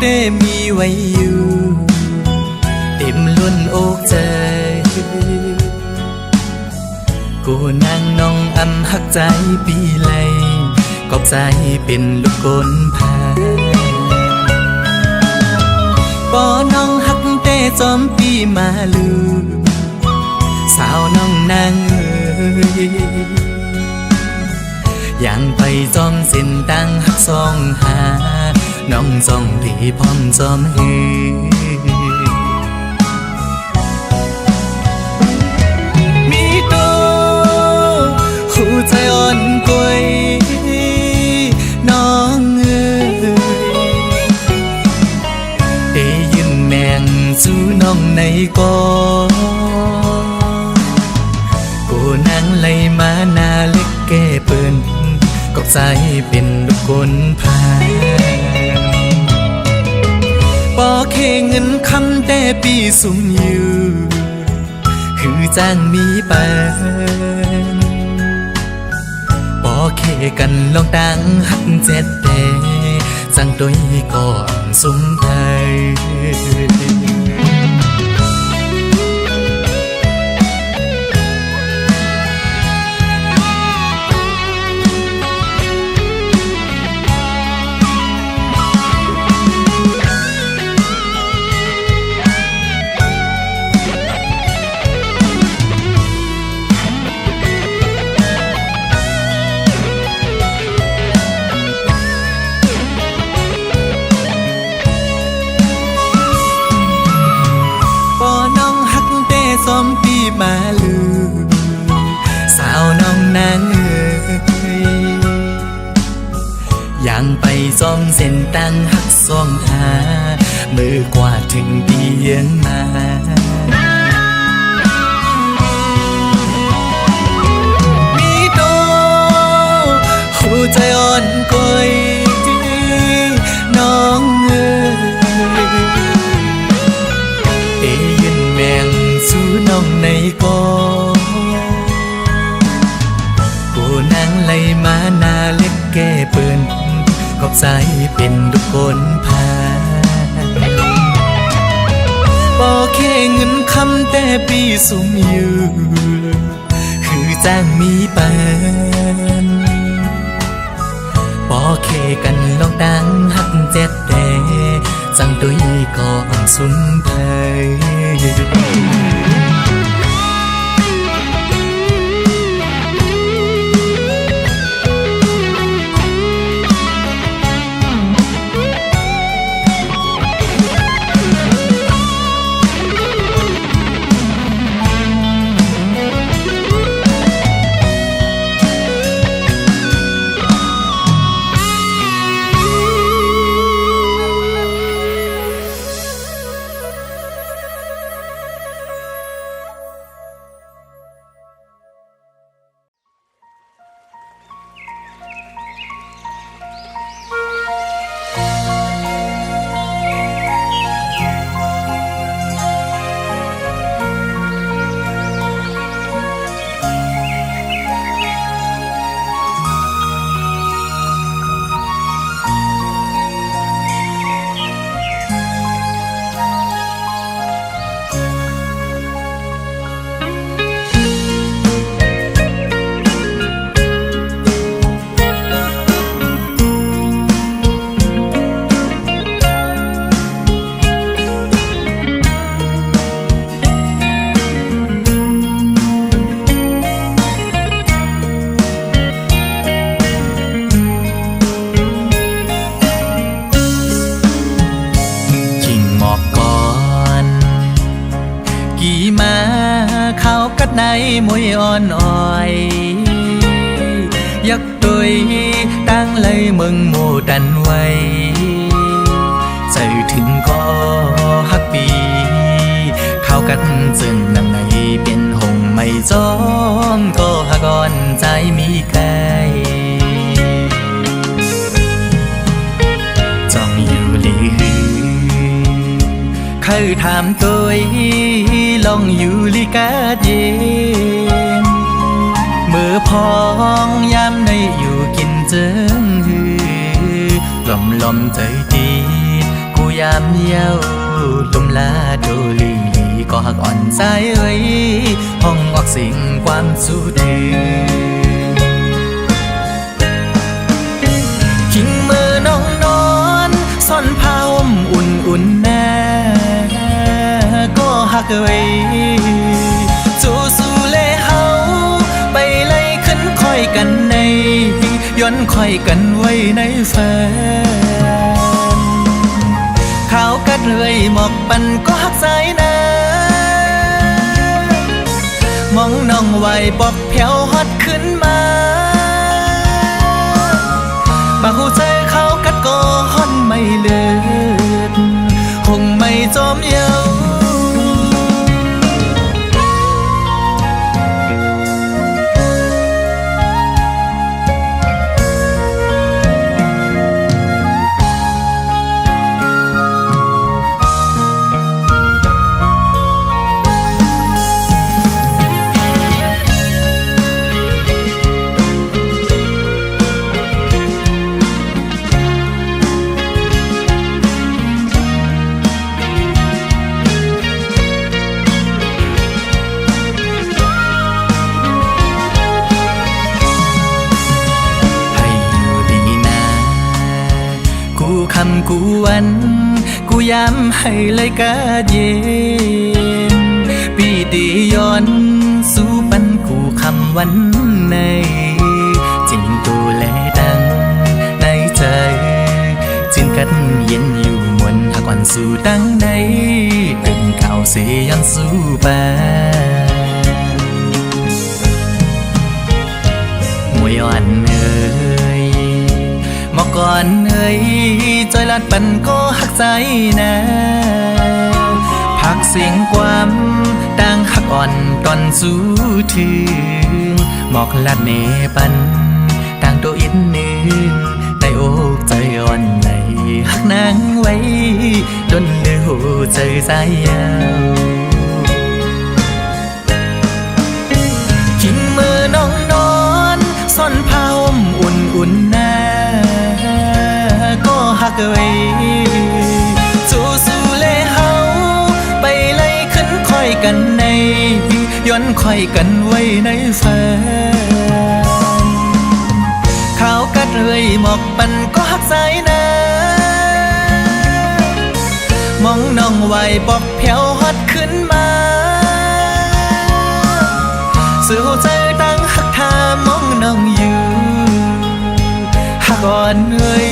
แต่มีไว้อยู่เต็มล้นอกใจกูนางน้องอำหักใจปีไลกอบใจเป็นลูกกลพาปอน้องหักแต่จอมปีมาลือสาวน้องนางเอ๋ยยังไปจอมเส้นตั้งหักซองหาน้องจองที่พร้อมจอมหือมีโตหูใจอ่อนกวยน้องเอ๋ยได้ยินแมงสู่น้องในกอกูนั่งไล่มาหน้าเล็กแก่เปิ้นกอบใจเป็นลูกกลพาปอเคเงินคำแต่ปีสุ่มอยู่คือจ้างมีปานปอเคกันลองตั้งหักเจ็ดแต่สั่งตัวก่อนสุ่มไปซ้อมปีมาลือสาวน้องนางเอ๋ยยังไปซ้อมเส้นตั้งหักซ่องหามือกว่าถึงเตียงมามีโตหัวใจอ่อนกวยน้องเอ๋ยสู่น้องในกอกูนั่งไล่มาหน้าเล็กแก่เปิ้นกอบใจเป็นลูกกลพาปอเคเงินคำแต่ปีสุ่มอยู่คือจ้างมีปานปอเคกันลองตั้งหักเจ็ดแต่จังตุยก่อนสุนไพในมวยอ่อนอ่อยยักตุยตั้งเลยมึงโมดันไว้ใจถึงก็ฮักปีเข้ากันจึงนำในเป็นหงไม่จอมก็ฮักอ่อนใจมีไกลจ้องอยู่ลีหือเคยถามตัวลองอยู่ลิกาเย็นเมื่อพองยามในอยู่กินเจิงหือลมใจดีกู ยามเย้าลมลาโดลีก็หักอ่อนใจเอ้ยห้องออกสิ่งความสู้ดื้อขิงมือน้องนอนซ่อนผ้าห่มอุ่นแน่ก็หักเอ้ยสู้เลเฮาไปไล่ขึ้นค่อยกันในย้อนค่อยกันไว้ในแฟนขาวกัดเลยหมอกปันก็หักใจนะมองน้องไว้บอกแผ่วฮอดขึ้นมาบาหูใจเขากัดก็ฮอนไม่เลือดคงไม่จอมเย้าคำกูวันกูย้ำให้เลยกาเย็นปีตีย้อนสู้ปันกูคำวันในจริงตัวแลดังในใจจินกันเย็นอยู่มวนหากวันสู้ดังในตึงข่าวเสียงสู้ปามวยอ่อนเอ่ยมอก่อนเอ้ยจอยลัดปันก็หักใจนะพักเสียงความดังหักอ่อนตอนสู้ถึงหมอกลัดเนปันต่างตัวอินหนึ่งในอกใจอ่อนในหักนางไว้จนเลือใจใจยาวขิงมือน้องนอนซ่อนผ้าห่มอุ่นแน่ก็หักเอ้ยสู้เลเฮาไปไล่ขึ้นค่อยกันในย้อนค่อยกันไว้ในแฟนขาวกัดเลยหมอกปันก็หักใจนะมองน้องไว้บอกแผ่วฮอดขึ้นมาสื่อใจตั้งหักทามองน้องอยู่หักอ่อนเอ้ย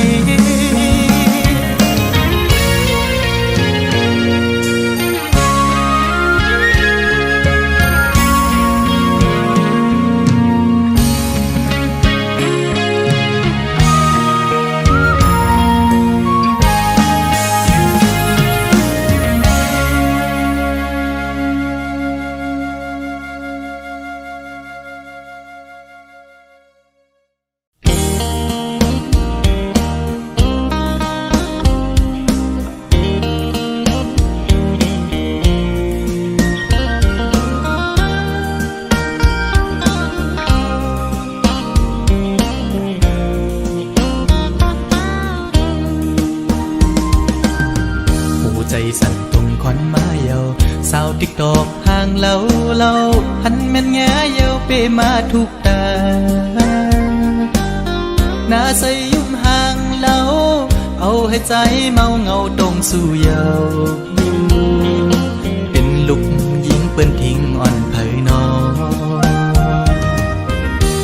สั่นตุ่มควันมาเยาสาวติ๊กตอกห่างเล่าหันแม่นแง่เยาเปมาทุกตาหน้าใสยุ่มห่างเล่าเอาให้ใจเมาเงาตรงสู่เยาเป็นลูกยิงเปิ้นทิ้งอ่อนเผยนอ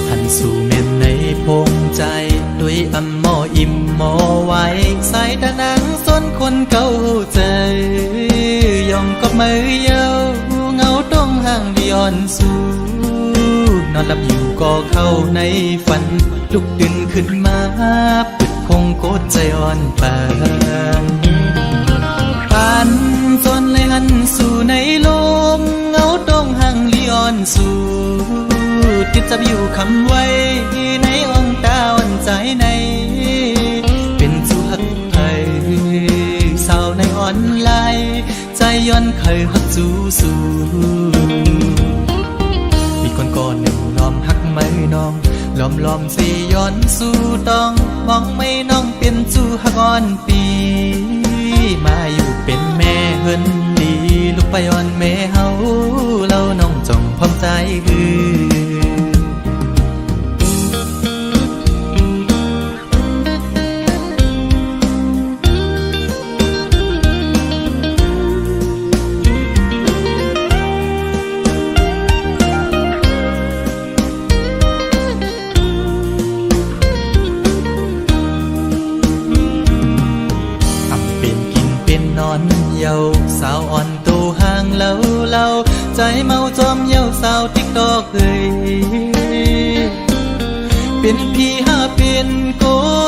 หันสู่แม่นในพงใจด้วยอำมออิ่มมอไว้สายตานังส้นคนเก่าใจยองกับมือเยาเงาต้องห่างดิอ่อนสู้นอนหลับอยู่ก็เข้าในฝันลุกตื่นขึ้นมาปิดคงโกดใจอ่อนปานปันจนเลยหันสู่ในลมเงาต้องห่างดิอ่อนสู้ติดจับอยู่คำไว้ในองตาอ่อนใจในเป็นสู้หักไทยสาวในออนไลน์ใจย้อนเคยหักสู้มีคนก่อนหนึ่งล้อมหักไม่น้องล้อมสิย้อนสู้ต้องมองไม่น้องเป็นสู้หักอ่อนปี มาอยู่เป็นแม่เฮินดีลูกไปอ่อนแม่เฮาเล่าน้องจองพร้อมใจเยาสาวอ่อนตูห่างเล่าใจเมาจอมเยาสาวติ๊กตอกเอ้ยเป็นพี่หาเป็นโก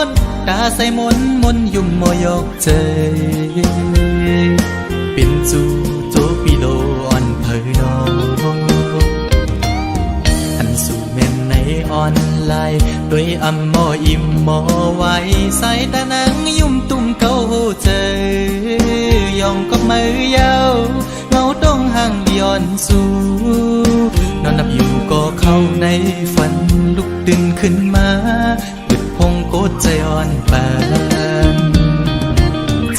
นตาใส่มนยุ่มมอยอกใจเป็นจูโจปิโลอ่อนเผยน้องอันสู่เม่นในออนไลน์ด้วยอำมออิ่มมอไว้ใส่ตานังยุ่มตุ่มเก้าเจยองก็มือยาวเงาต้องห่างย้อนสู่นอนหลับอยู่ก็เข้าในฝันลุกตื่นขึ้นมาดึกพงโกดใจอ่อนปาน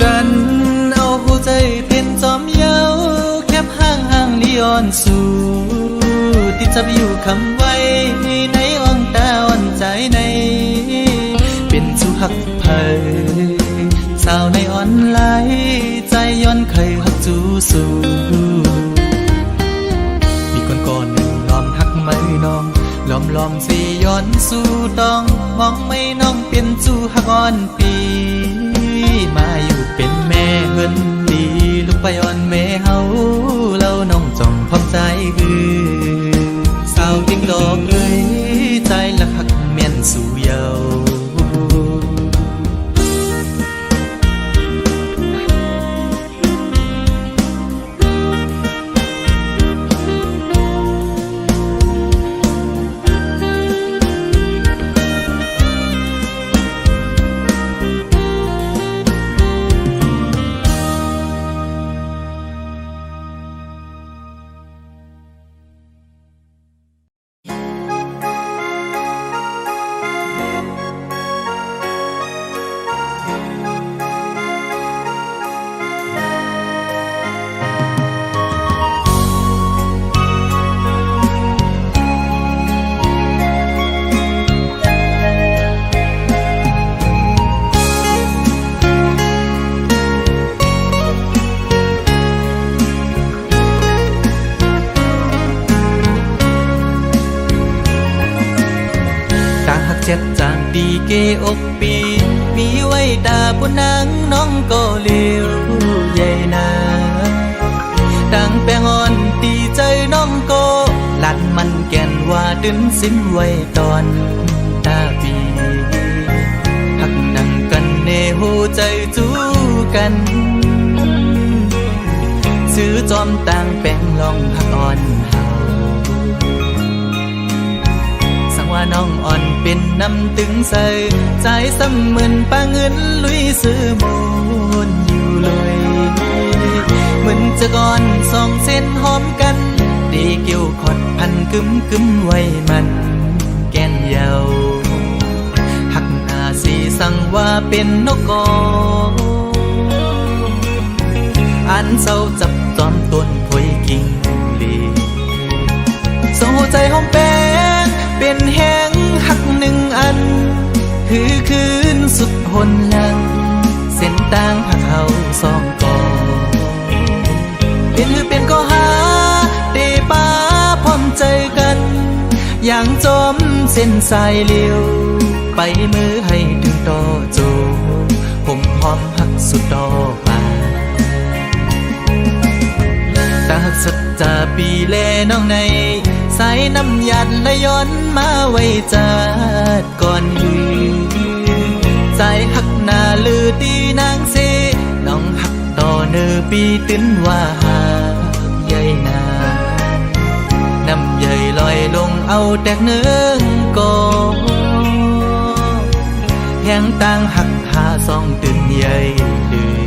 จันเอาหัวใจเป็นจอมเยาแคบห่างย้อนสู่ติดจับอยู่คำไว้ในอ่องตาอ่อนใจในเป็นสู่หักเผยสาวในออนไลน์ใจย้อนเคยหักจูสู่มีก่อนหนึ่งล้อมหักไม่น้องล้อมสิย้อนสู่ต้องมองไม่น้องเป็นจูหักอ่อนปีมาอยู่เป็นแม่เฮินดีลูกไปอ่อนแม่เฮาเล่าน้องจองพร้อมใจสาวติ๊กตอกเอ้ยใจละหักแม่นสู่เยาเจ็ดจากดีเกอกปีมีไว้ตาบนนางน้องก็เลี้ยวใหญ่นาดังแปงอ่อนตีใจน้องก็หลัดมันแก่นว่าดึนสิ้นไว้ตอนตาปีหักนั่งกันเนหูใจจูกันซื้อจอมต่างแปงลองหักอ่อนว่าน้องอ่อนเป็นน้ำตึงใส่ใจซ้ำเหมือนปลาเงินลุยซื้อมูลอยู่เลยเหมือนจะก่อนสองเส้นหอมกันดีเกี่ยวขอดพันกึมไว้มันแก่นเยาหักหน้าสีสั่งว่าเป็นนกกออันเศร้าจับจอมต้นพวยกิ่งลีส่งหัวใจหอมแป้งเป็นแห้งหักหนึ่งอันคือคืนสุดหนหลังเส้นต่างหักเขาสองก่อเป็นก็หาเตป้าพร้อมใจกันอย่างจมเส้นสายเลี้ยวไปมือให้ถึงต่อโจผมหอมหักสุดต่อป่าตาหักสัจจาปีแลน้องในสายน้ำหยัดและย้อนมาไว้จัดก่อนหือใจหักหน้าลือตีนางเสน้องหักต่อเนอปีตื้นว่าหากใหญ่นาน้ำใหญ่ลอยลงเอาแตกเนื้อก่อแห้งต่างหักหาซองตื่นใหญ่ลือ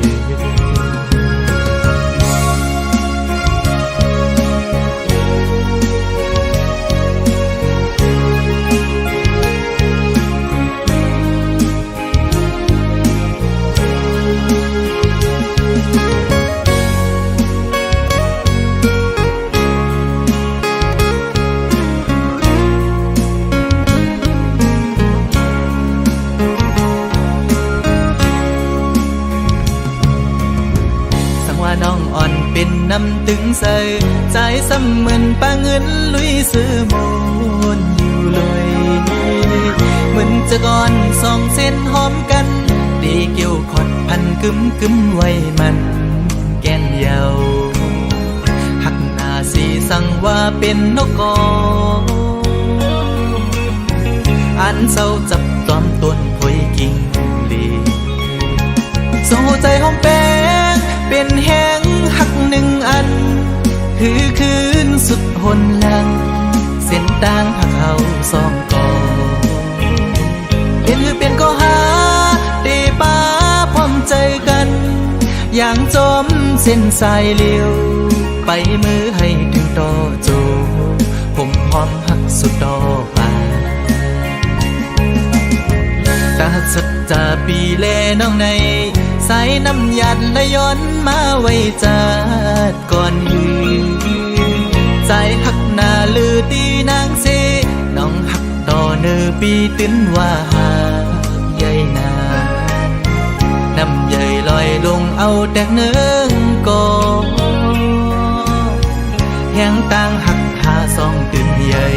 นำตึงใส่ใจซ้ำเหมือนปาเงินลุยซื้อมนอยู่เลยเหมือนจะก่อนสองเส้นหอมกันดีเกี่ยวขอดพันกึมไว้มันแก่นเยาหักหน้าสีสั่งว่าเป็นนกกออันเศร้าจับจอมต้นพอยกิ่งลีโซ่ใจหอมแป้งเป็นแห้งหักหนึ่งอันคือคืนสุดหนหลังเส้นต่างหักเขาสองกอเป็นก็หาตีป้าพร้อมใจกันอย่างจมเส้นสายเลี้ยวไปมือให้ถึงต่อโจผมหอมหักสุดต่อไปตาสัจจาปีแลน้องในใส่น้ำยัดและย้อนมาไว้จัดก่อนหือใจหักหน้าลือตีนางเสน้องหักต่อเนื้อปีตื้นว่าหาใหญ่นาน้ำใหญ่ลอยลงเอาแตกเนื้องกอแห้งต่างหักหาสองตื่นใหญ่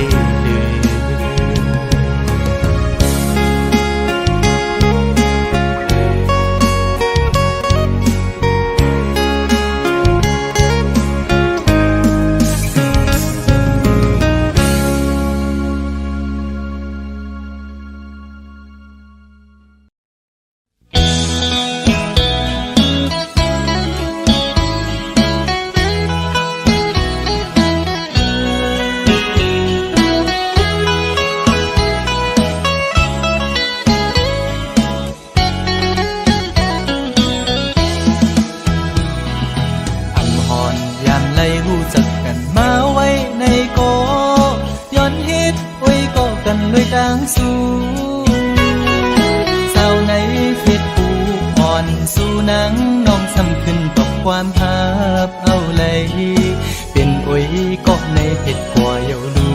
ด้วยดังสู้สาวในเฟซบุ๊กอ่อนสู้นังน้องซ้ำขึ้นตกความภาพเอาเลยเป็นโอ้ยก็ในเพจกว่าเยาลู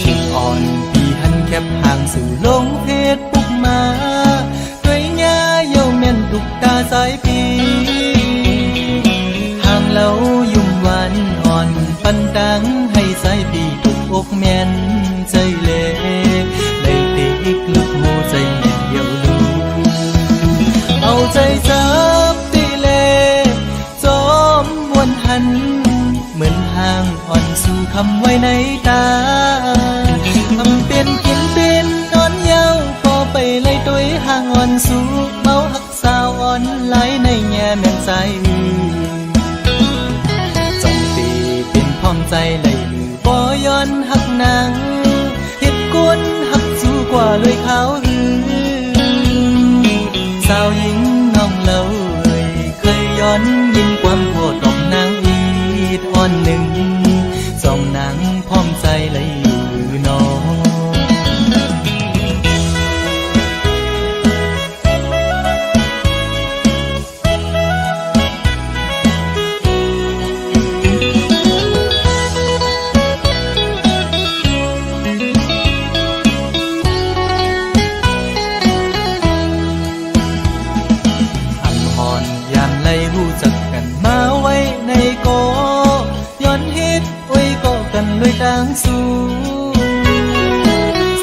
ชิงอ่อนพี่หันแคบห่างสื่อลงเฟซบุ๊กมาด้วยหญ้าเยาแม่นตุกตาสายปีห่างเล่ายุ่มหวานอ่อนปันดังให้สายปีอกแม่นใจเล่เลยตีอีกลูกโมใจแม่เดียวลูเอาใจจับตีเล่จอมวนหันเหมือนห่างอ่อนสู่คำไว้ในตาทำเป็นกินเป็นนอนเยาพอไปเลยตัวห่างอ่อนสู่เมาหักสาวอ่อนไหลในแง่แม่นใจจงตีเป็นพร้อมใจเลยบ่ย้อนหักนางเฮ็ดกุนหักสู้กว่าเลยขาวหือสาวหญิงน้องเล่าเคยย้อนยิ้มความโหดดอกนางอีดอ่อนหนึ่งสองนางพร้อมใจเลยอยู่น้องด้วยดังสู้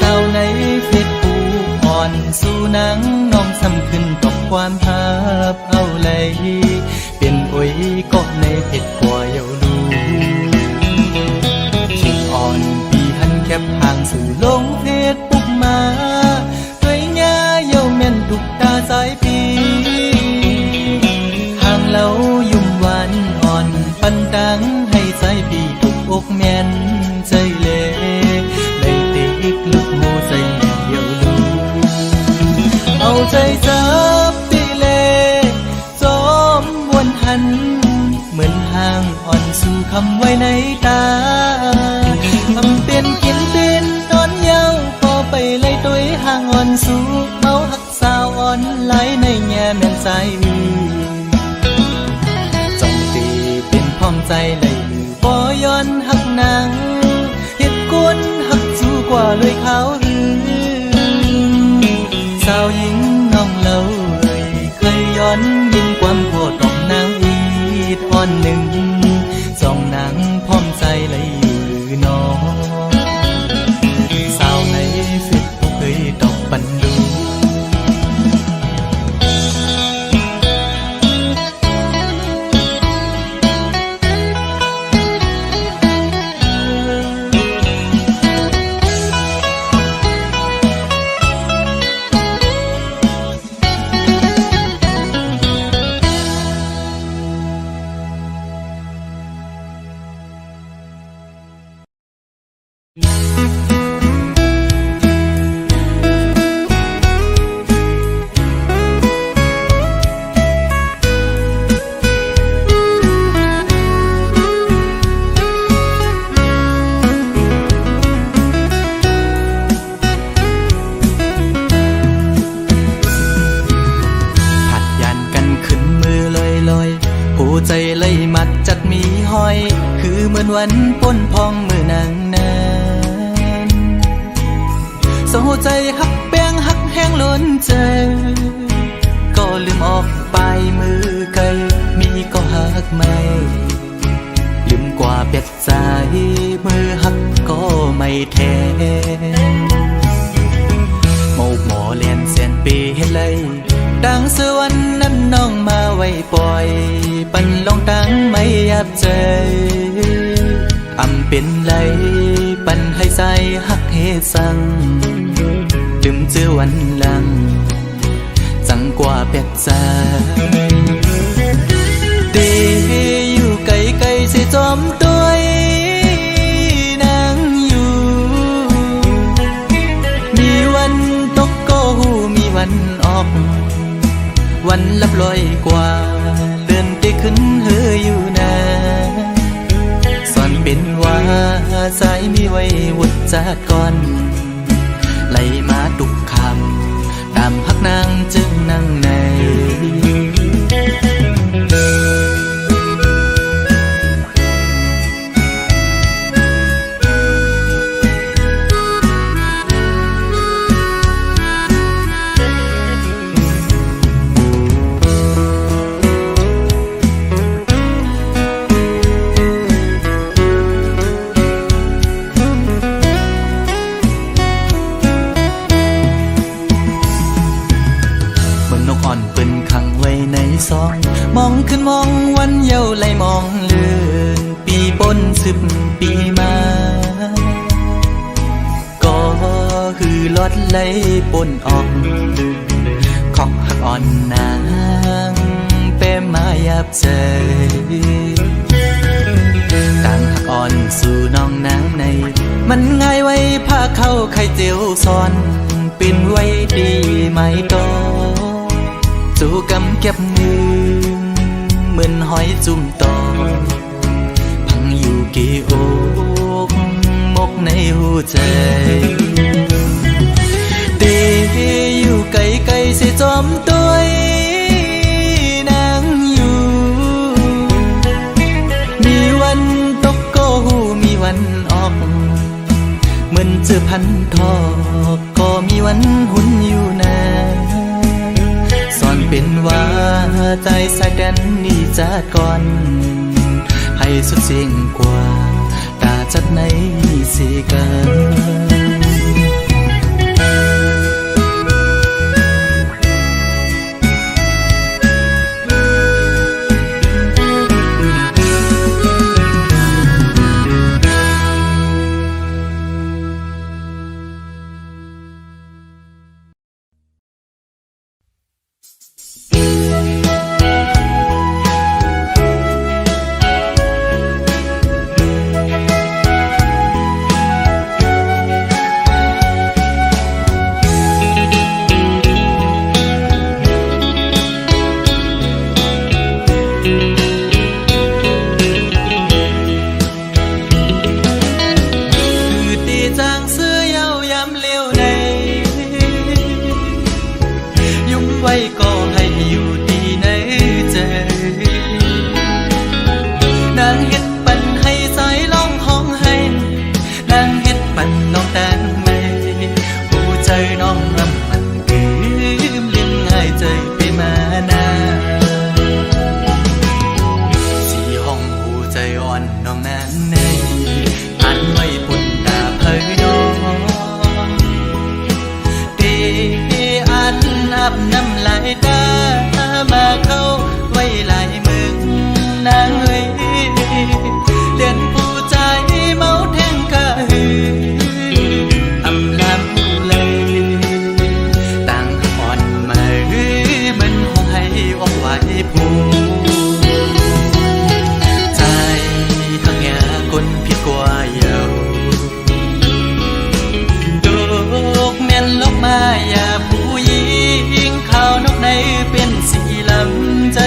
สาวในเฟซบุ๊กอ่อนสู้นังน้องซ้ำขึ้นตกความภาพเอาเลยเป็นโอ้ยก็ในเพจกว่าเยาลูชิงอ่อนพี่หันแคบห่างสื่อลงเฟซบุ๊กมาด้วยหญ้าเยาแม่นตุกตาสายปีห่างเล่ายุ่มหวานอ่อนปันดังให้สายปีอกแม่นใจเล่เลยตีอีกลูกโมใจแม่เดียวลูเอาใจจับตีเล่จอมวนหันเหมือนห่างอ่อนสู่คำไว้ในตาทำเป็นกินเป็นนอนเยาพอไปเลยตัวห่างอ่อนสู่เมาหักสาวอ่อนไหลในแง่แม่นใจจงตีเป็นพร้อมใจเลยบ่ย้อนหักนางเฮ็ดกุนหักสู้กว่าเลยขาวหือสาวหญิงน้องเล่าเคยย้อนยิ้มความโหดดอกนางอีด วันปนพองมือนางนั้นโซใจหักแป้งหักแห้งล้นใจก็ลืมออกไปมือไกลมีก็หักไม่ลืมกว่าเปียดใจมือหักก็ไม่แทนหมกหมอเลียนเสียนปีให้เลยดังสวรรค์นั้นน้องมาไว้ปล่อยปันลองตั้งไม่ยับใจอำเป็นไรปันให้ใจหักเฮสังลืมเจอวันหลังจังกว่าเปียกใจดีอยู่ไกลไกลเสียจอมตัวนางอยู่มีวันตกก็หูมีวันออกวันลับลอยกว่าเลื่อนไปขึ้นเฮออยู่นาสอนเป็นว่าสายมีไว้วุดจากก่อนไหลมาทุกคำตามพักนางจึงนั่งในมองขึ้นมองวันเยาว์ไหลมองเลื่อนปีปน10 ปีมาก็คือลอดไหลปนออกของหักอ่อนนางเป้มายับใจต่างหักอ่อนสู่น้องนางในมันง่ายไว้ผ้าเข้าไข่เจียวซ้อนเป็นไว้ดีไหมต่อสู่กำเก็บมือเหมือนหอยจุ่มตอพังอยู่กี่อกมกในหัวใจตีอยู่ไกลไกลเสียจอมตัวนางอยู่มีวันตกก็หูมีวันออกเหมือนเจอพันทอกก็มีวันหุ่นอยู่นาสอนเป็นว่าใจสายแดนนี่จัดก่อนให้สุดเสียงกว่าตาจัดในสีกัน ใจ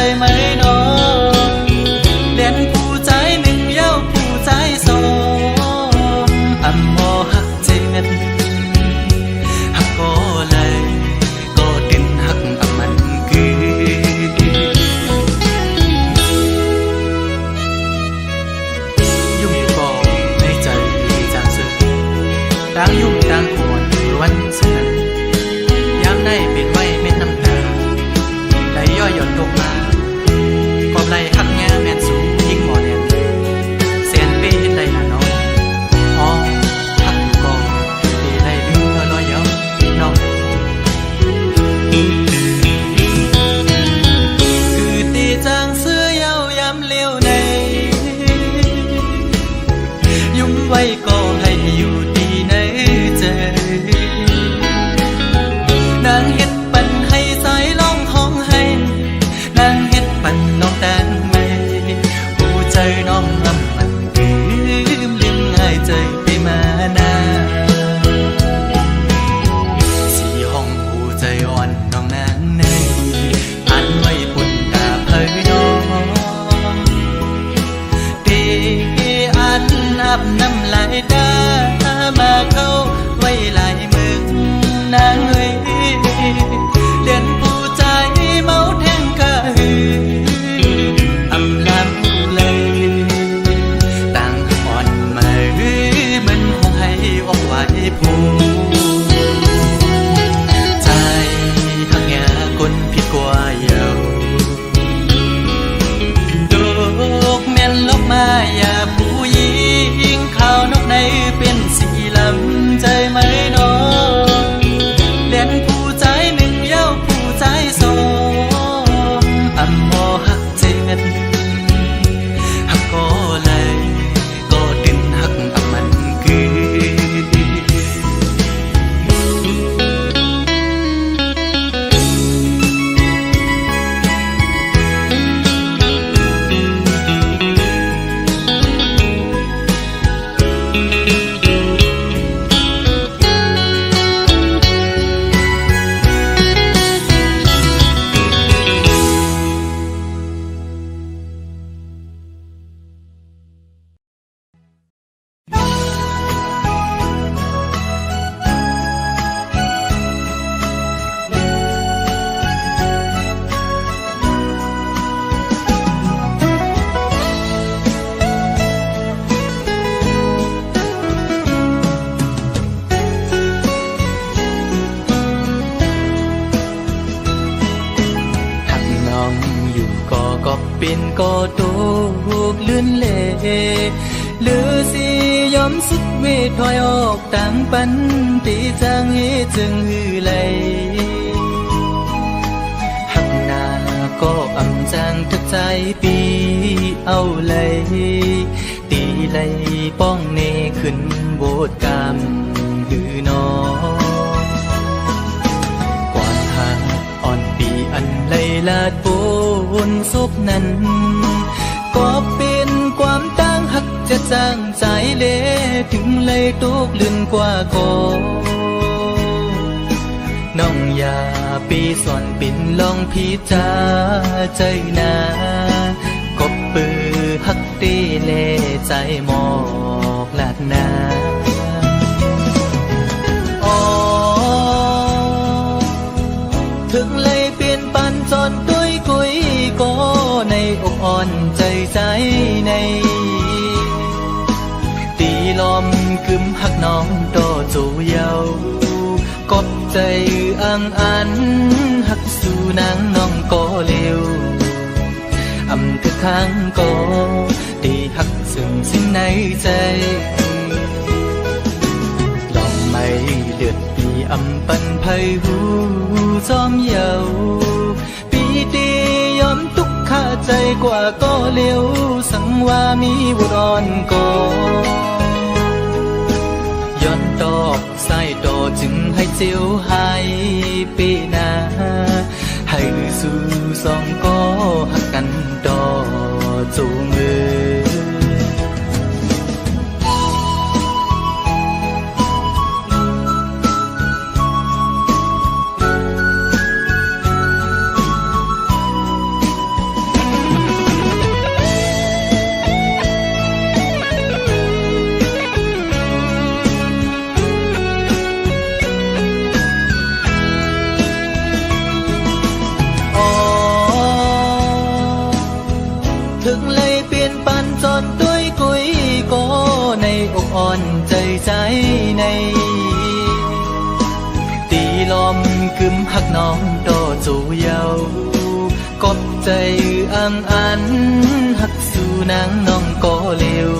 เป็นก็ตกลื่นเล่หรือสิยอมสุดเวทถอยออกต่างปันตีจางเหจึงหือไหลหักหน้าก็อำจางทักใจปีเอาเลยตีไหลป้องเนขึ้นโบดกามหือนอกวาดทางอ่อนปีอันไหลลาดบนศพนั้นก็เป็นความตั้งหักจะจางใจเละถึงเลยตกลื่นกว่าก่อนน้องอย่าปีสอนปิ่นลองพิจาใจนากบปือหักตีเล่ใจหมอกลาดนาถึงเลยเปลี่ยนปันจนตุ้ยกุยก็ในอกอ่อนใจใจในตีลมกึมหักน้องต่อจูเยากบใจอังอันหักสู่นางน้องก็เร็วอำทึกข้างก็ตีหักซึ่งสิ่งในใจลองไม่เลือดปีอำปันไพหูจอมเยาปีตียอมทุกข้าใจกว่าก็เร็วสังว่ามีบุรอนก็ย้อนดอกใส่ดอจึงให้เจียวหายปีนาให้สู่สองก็หักกันดอจูงเอ๋ถึงเลยเปลี่ยนปันจนตุ้ยกุยก็ในอกอ่อนใจใจในตีลมกึมหักน้องต่อจูเยากบใจอังอันหักสู่นางน้องก็เร็ว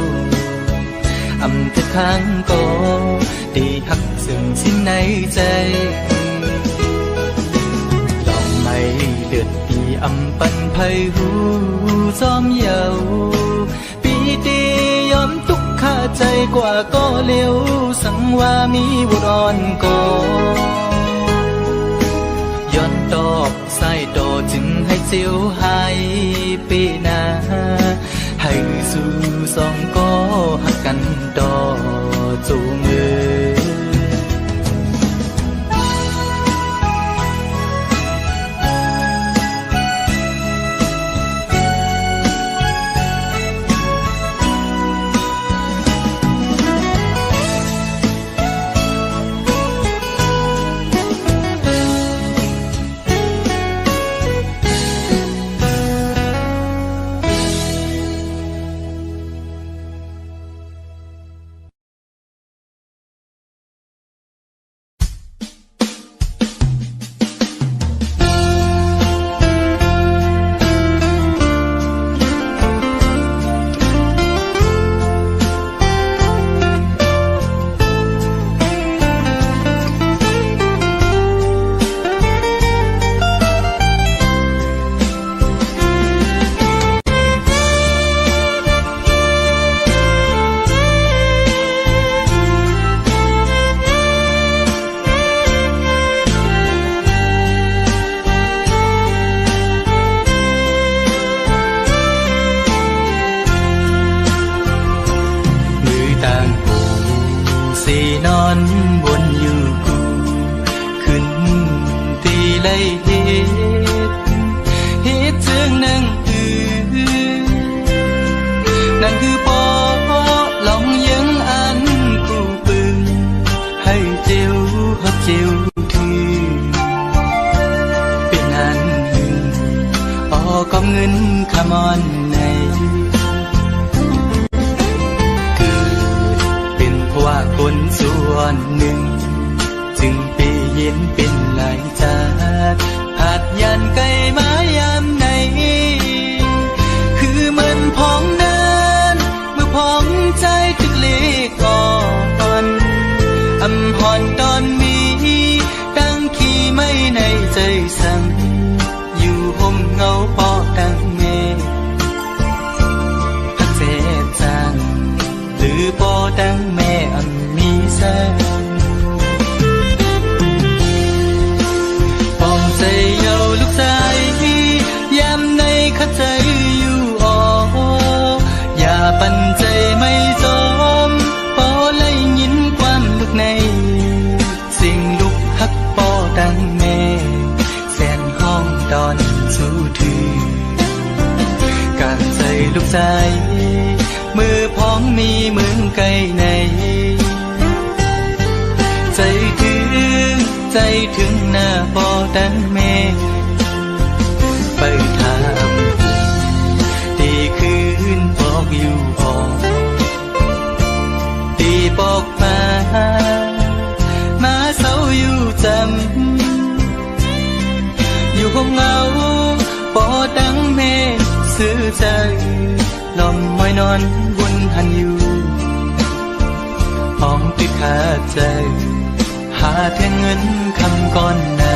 อำทึกข้างก็ตีหักซึ่งสิ้นในใจลองไม่เลือดปีอำปันไพหูจอมเยาปีตียอมทุกข้าใจกว่าก็เร็วสังว่ามีบุรอนก็ย้อนดอกใส่ดอจึงให้เจียวหายปีนาให้สู่สองก็หักกันดอจูงเอ๋นอนบนอยู่กูขึ้นตีไล่เหตุจึงนั่งนั่นคือปอลองยังอันกูปืนให้เจียวหักเจียวทีเป็นอันออกเงินขมอนในว่าคนส่วนหนึ่งจึงปียินเป็นหลายจาดหากยันไกลมายามใน กชายมือพ้องมีมึงไกลในใจถึงหน้าพอดังแม่ไปถามตีคืนบอกอยู่ออกตีบอกมาเศร้าอยู่จำอยู่คงเงาปอดังแม่ซื้อใจลอมมอยนอนวนหันอยู่ห้องติดขาดใจหาแทงเงินคำก่อนหน้า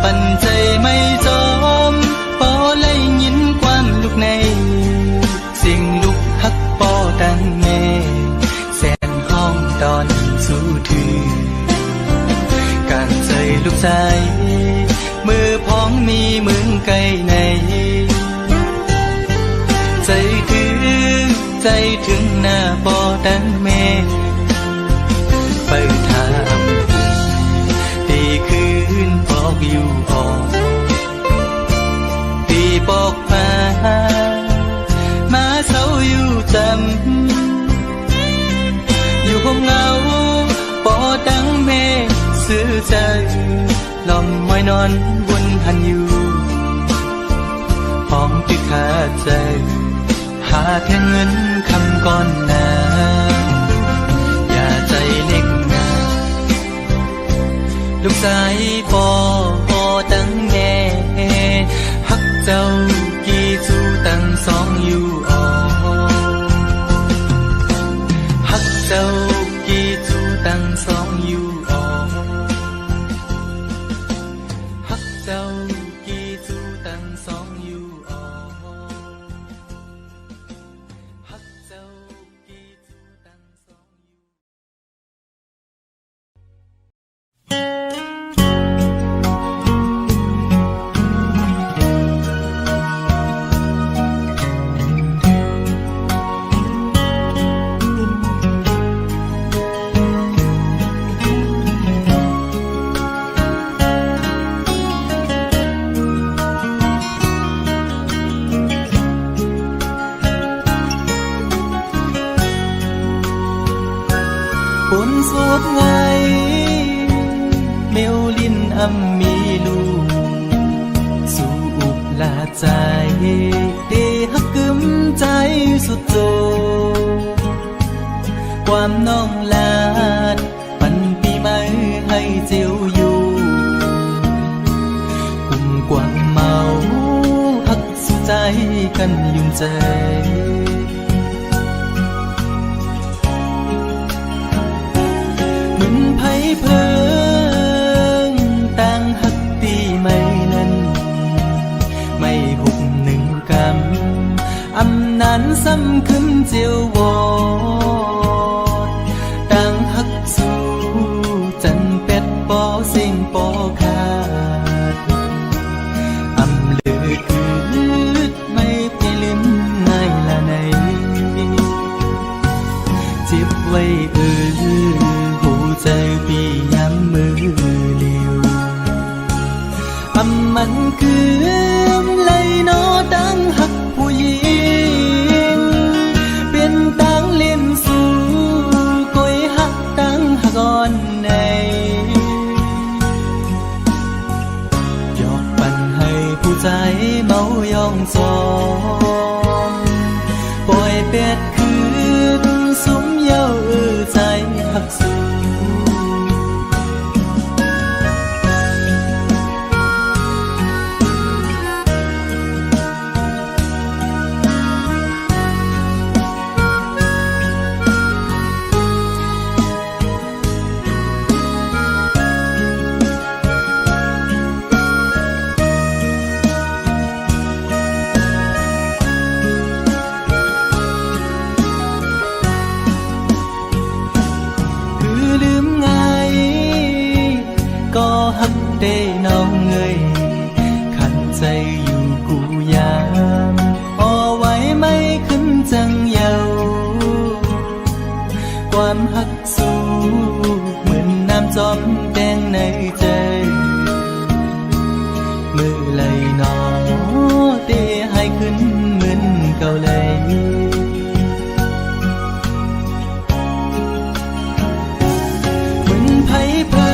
ปันใจไม่จอมปอเลยยินความลุกในสิ่งลุกฮักปอดังแม่แสนห้องตอนสู้ถือการใจลูกใจมือพ้องมีมึงไกลในใจถึงหน้าปอดังแม่ไปถามตีคืนบอกอยู่ออกตีบอกมาเศร้าอยู่จำอยู่คงเงาปอดังแม่ซื้อใจลอมมอยนอนวนหันอยู่ห้องติดขาดใจหาแค่เงินคำก่อนหน้าอย่าใจเล็กนะลูกชายปอตั้งแม่ฮักเจ้ากี่จูตั้งสองอยู่ออฮักเจ้ากี่จูตั้งสองอยู่ออฮักเจ้ากี่จูตั้งสองอยู่ออฮักเจ้ากี่จูตั้งสองฝนสวบไงเมวลินอำมีลูกสู่อุบลาใจเดฮักกึมใจสุดโจความน้องลาดปันปีใหม่ให้เจียวอยู่กุ่มกวางเมาฮักสุดใจกันยุ่งใจไผ่เพิงต่างหักตีไม่นั้นไม่หุบหนึ่งกำอำนั้นซ้ำขึ้นเจียววอดต่างหักสู่จันเป็ดปอสิ่งปอขาดอำเลือคืดไม่ไปลืมง่ายละในจิบไว้ใจปีย้ำมือเลียวมันคือเลยนอตั้งหักผู้หญิงเป็นตั้งเล่นสู่ก้อยหักตั้งหักอ่อนในหยอกปั่นให้ผู้ใจเมายองซองปล่อยเป็ดคืนสุมเย้าใจหักสู่ ฮักเด้น้องเอ้ยขันใจอยู่กูยามเอาไว้ไม่ขึ้นจังเยาความฮักสูเหมือนน้ำจอมแดงในใจมือไหลหนอเตะให้ขึ้นเหมือนเก่าเลยเหมือนไผ่เพิ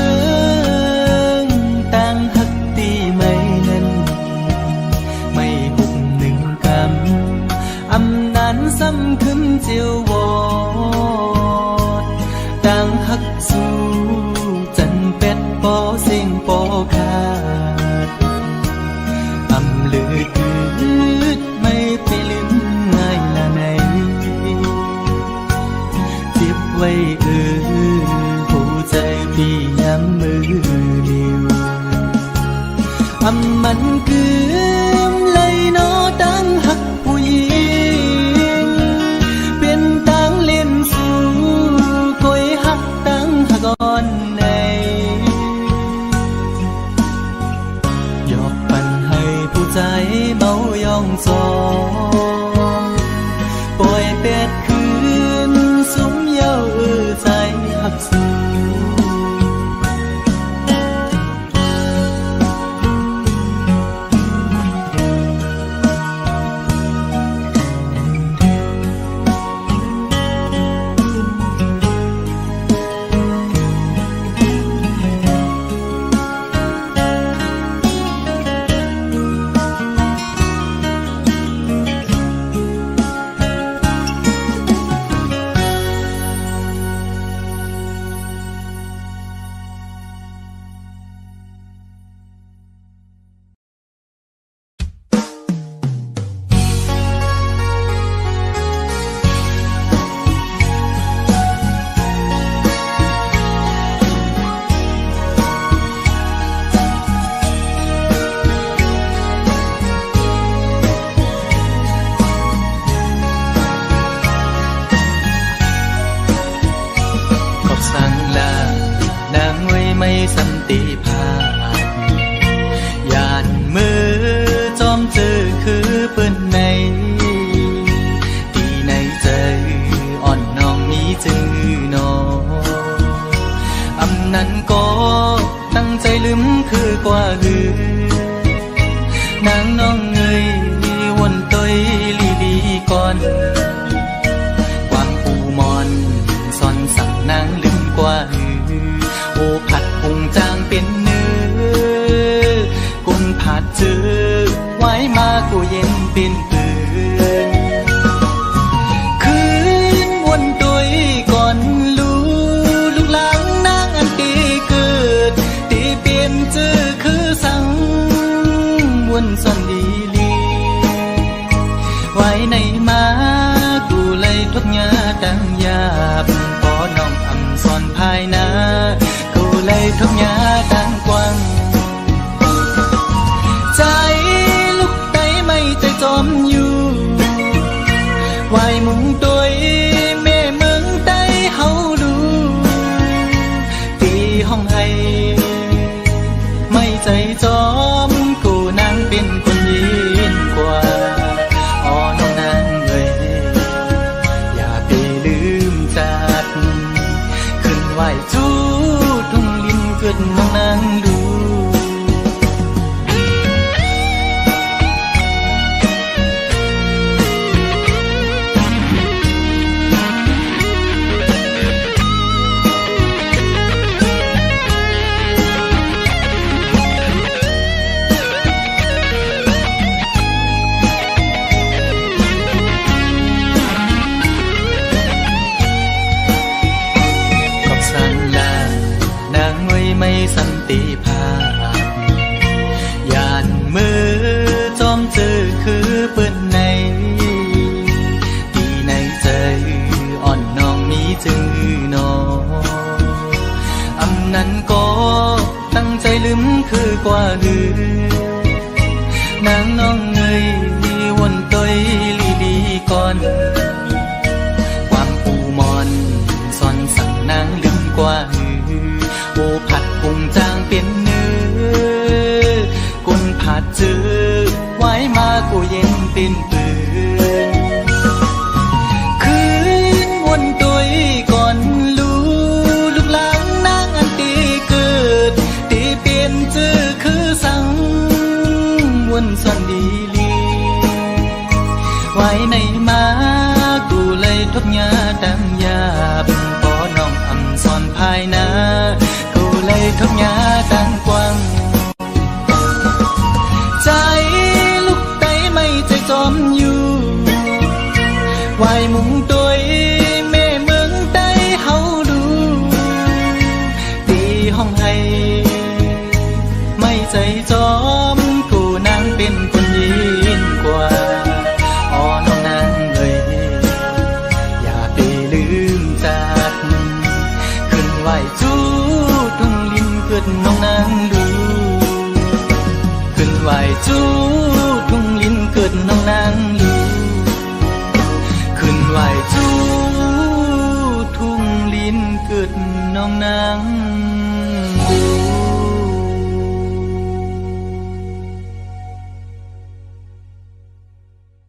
งต่างฮักตีไม่นั้นไม่หุบหนึ่งคำอำนั้นซ้ำขึ้นเจียววอดต่างฮักสู้จันเป็ดปอเสียงปอขาดอำลืดไม่ไปลืมง่ายละไหนเจ็บไว้หัวใจพี่ย้ำมือเดียวอำมันคืมเลยนอตั้งหักผู้หญิงเป็นตั้งเล่นสู่คอยหักตั้งหักอ่อนในยอกปันให้ผู้ใจเบายองซองปล่อยเป็ดคืนสุมเย้าใจหักสู่สันติภาพยานมือจอมเจอคือเปิ้นในที่ในใจอ่อนน้องมีจือหนออำนั้นก็ตั้งใจลืมคือกว่าหือนางน้องเงยวนต้อยลีก่อนความปูมอนซ่อนสั่งนางลืมกว่าหือโอผัดพุงจางเป็นเนื้อกุนผัดเจอไว้มากูเย็นเป็นปืนคืนวนตัวก่อนลูกหลังนางอันตีเกิดตีเปลี่ยนเจอคือสังวนซ่อนดีลีไว้ในมากูเลยทุกยาดังยาบพอน้องอำซ่อนภายหน้าเลยทุกยาดังกว้างใจลูกไตไม่ใจจอมอยู่วายมุงตัวแม่เมืองไตเฮาดูตีห้องให้ไม่ใจจอมกูนางเป็นคนยินกว่าอ๋อน้องนางเอ้ยอย่าไปลืมจัดขึ้นไหวจูเกิดมองนางดูไม่สันติภาพยานมือจอมเจอคือเปิ้นในที่ในใจอ่อนน้องมีจือหนออำนั้นก็ตั้งใจลืมคือกว่าหือนางน้องเงยวนต้อยลีก่อนความปูมอนซ่อนสั่งนางลืมกว่าหือโอผัดพุงจางเป็นเนื้ หญ้าตั้งกว้างใจลูกไตไม่ใจจอมอยู่ไหวมุงตัวแม่เมืองใต้เฮาดูตีห้องให้ไม่ใจจอมกูนางเป็นคนยินกว่าอ๋อน้องนางเอ่ยอย่าไปลืมจัดขึ้นไหวจูทุ่งลิ้นเกิดน้องนางดูขึ้นไหวจูทุ่งลิ้นเกิดน้องนางดูขึ้นไหวจูทุ่งลิ้นเกิดน้องนาง